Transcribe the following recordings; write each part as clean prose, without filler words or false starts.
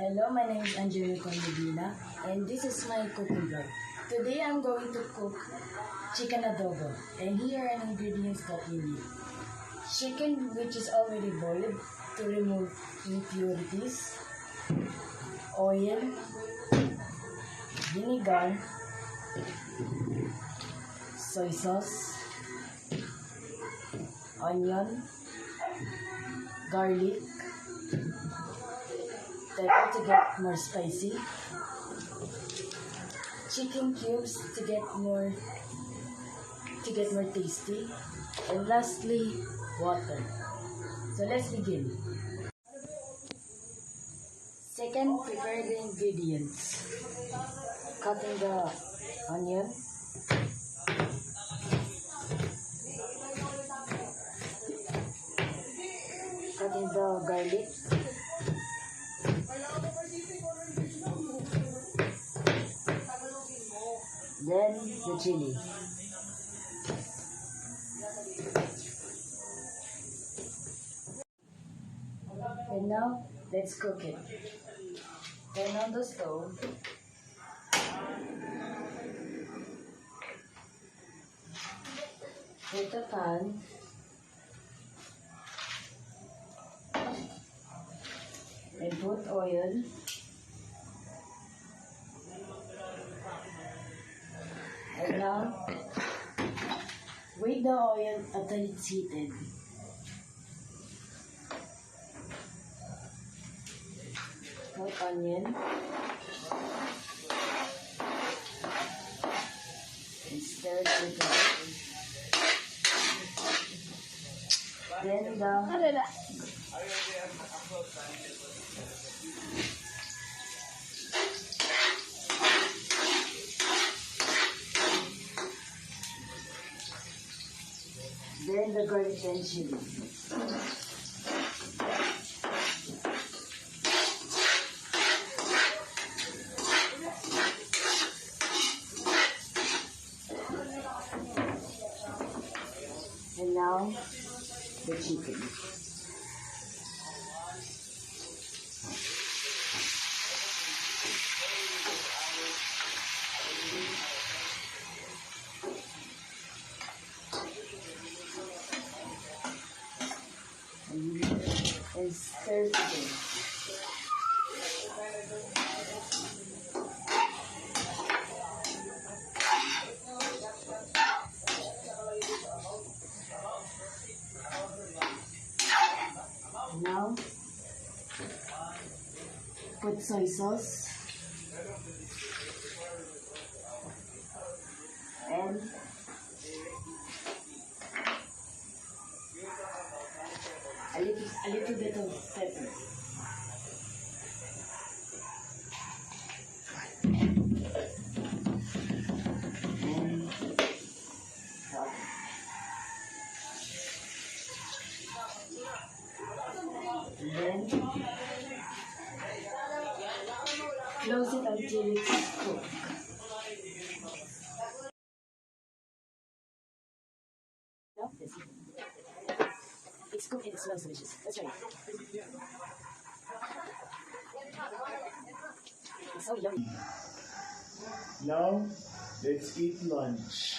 Hello, my name is Angelica Medina, and this is my cooking vlog. Today I'm going to cook chicken adobo, and here are the ingredients that you need. Chicken which is already boiled to remove impurities, oil, vinegar, soy sauce, onion, garlic, pepper to get more spicy, chicken cubes to get more tasty, and lastly, water. So let's begin. Second, prepare the ingredients. Cutting the onion, cutting the garlic, then the chili. And now, let's cook it. Turn on the stove. Heat the pan. And put oil. And now, wait the oil until it's heated. Put onion. And stir it a little bit. Then the garlic and chili. And now, the chicken. And stir it again. Now, put soy sauce and a little bit of pepper. And water. And then close it until it's cooked. No, it's cooked and it smells delicious. Let's try it. It's so yummy. Now, let's eat lunch.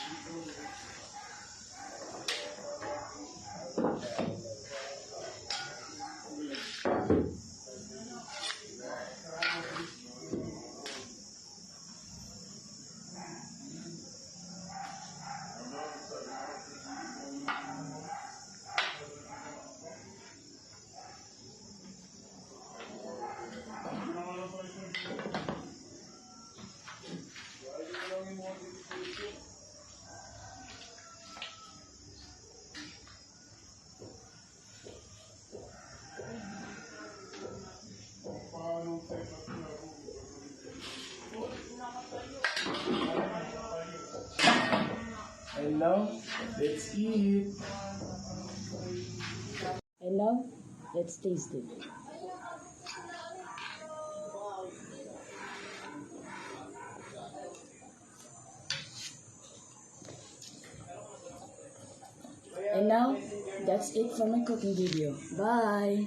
And now, let's eat. And now, let's taste it. And now, that's it for my cooking video. Bye!